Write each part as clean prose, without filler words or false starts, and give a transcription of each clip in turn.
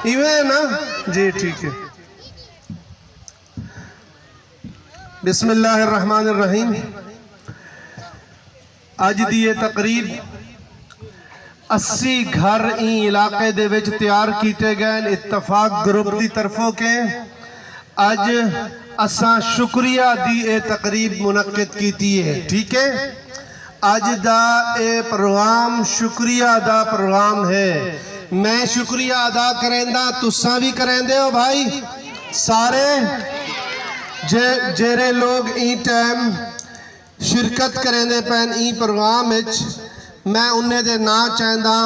ایویں نا جی ٹھیک ہے. بسم اللہ الرحمن الرحیم. اج دی یہ تقریب 80 گھر این علاقے دے وچ تیار کیتے گئے اتفاق گروپ دی طرفوں کے. اج اساں شکریہ دی اے تقریب منعقد کیتی ہے. ٹھیک ہے. اج دا اے پروگرام شکریہ دا پروگرام ہے. میں شکریہ ادا کریندا تساں بھی کریندے ہو بھائی سارے جیرے لوگ این ٹائم شرکت کریندے پین این پروگرام وچ. میں انہیں دے نا چاہندا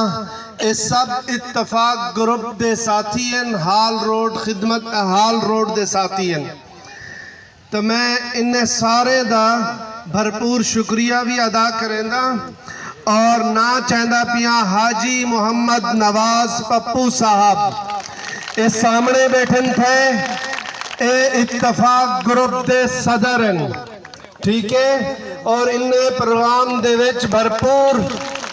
اے سب اتفاق گروپ دے ساتھی ہیں. ہال روڈ خدمت ہال روڈ دے ساتھی ہیں. تو میں انہیں سارے دا بھرپور شکریہ بھی ادا کریندا اور نا چاہندا پیا حاجی محمد نواز پپو صاحب اے سامنے بیٹھن تھے. اے اتفاق گروپ دے صدر ہیں. ٹھیک ہے. اور انہیں پروگرام دے وچ بھرپور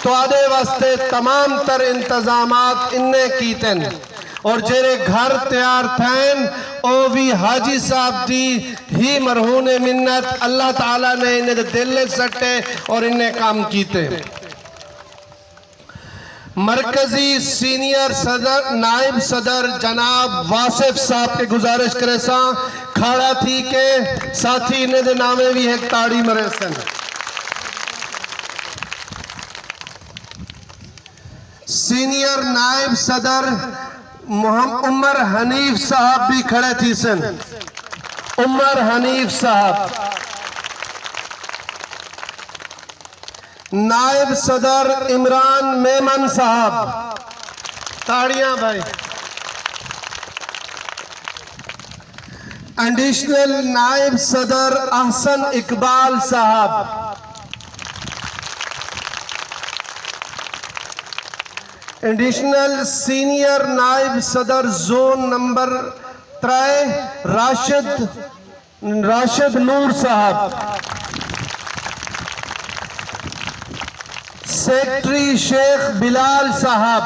تو آدھے واسطے تمام تر انتظامات انہیں کیتن. اور جیرے گھر تیار تھین او بھی حاجی صاحب دی ہی مرہون منت اللہ تعالیٰ نے انہیں دل سٹے اور انہیں کام کیتے. مرکزی سینئر صدر نائب صدر جناب واصف صاحب کے گزارش کرے ساں کھاڑا تھی کہ ساتھی انہیں دے نامے بھی ایک تاڑی مرے سن. سینئر نائب صدر عمر حنیف صاحب بھی کھڑے تھی سن. عمر حنیف صاحب. نائب صدر عمران میمن صاحب. تاڑیاں بھائی. ایڈیشنل نائب صدر احسن اقبال صاحب. ایڈیشنل سینئر نائب صدر زون نمبر 3 راشد نور صاحب. سیکٹری شیخ بلال صاحب.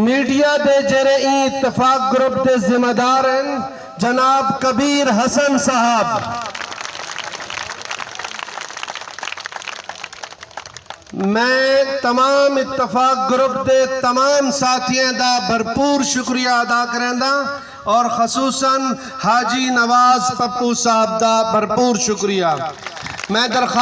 میڈیا دے جرے اتفاق گروپ دے ذمہ دار ہیں جناب کبیر حسن صاحب. میں تمام اتفاق گروپ دے تمام ساتھیاں دا بھرپور شکریہ ادا کریندا اور خصوصاً حاجی نواز پپو صاحب دا بھرپور شکریہ. میں درخواست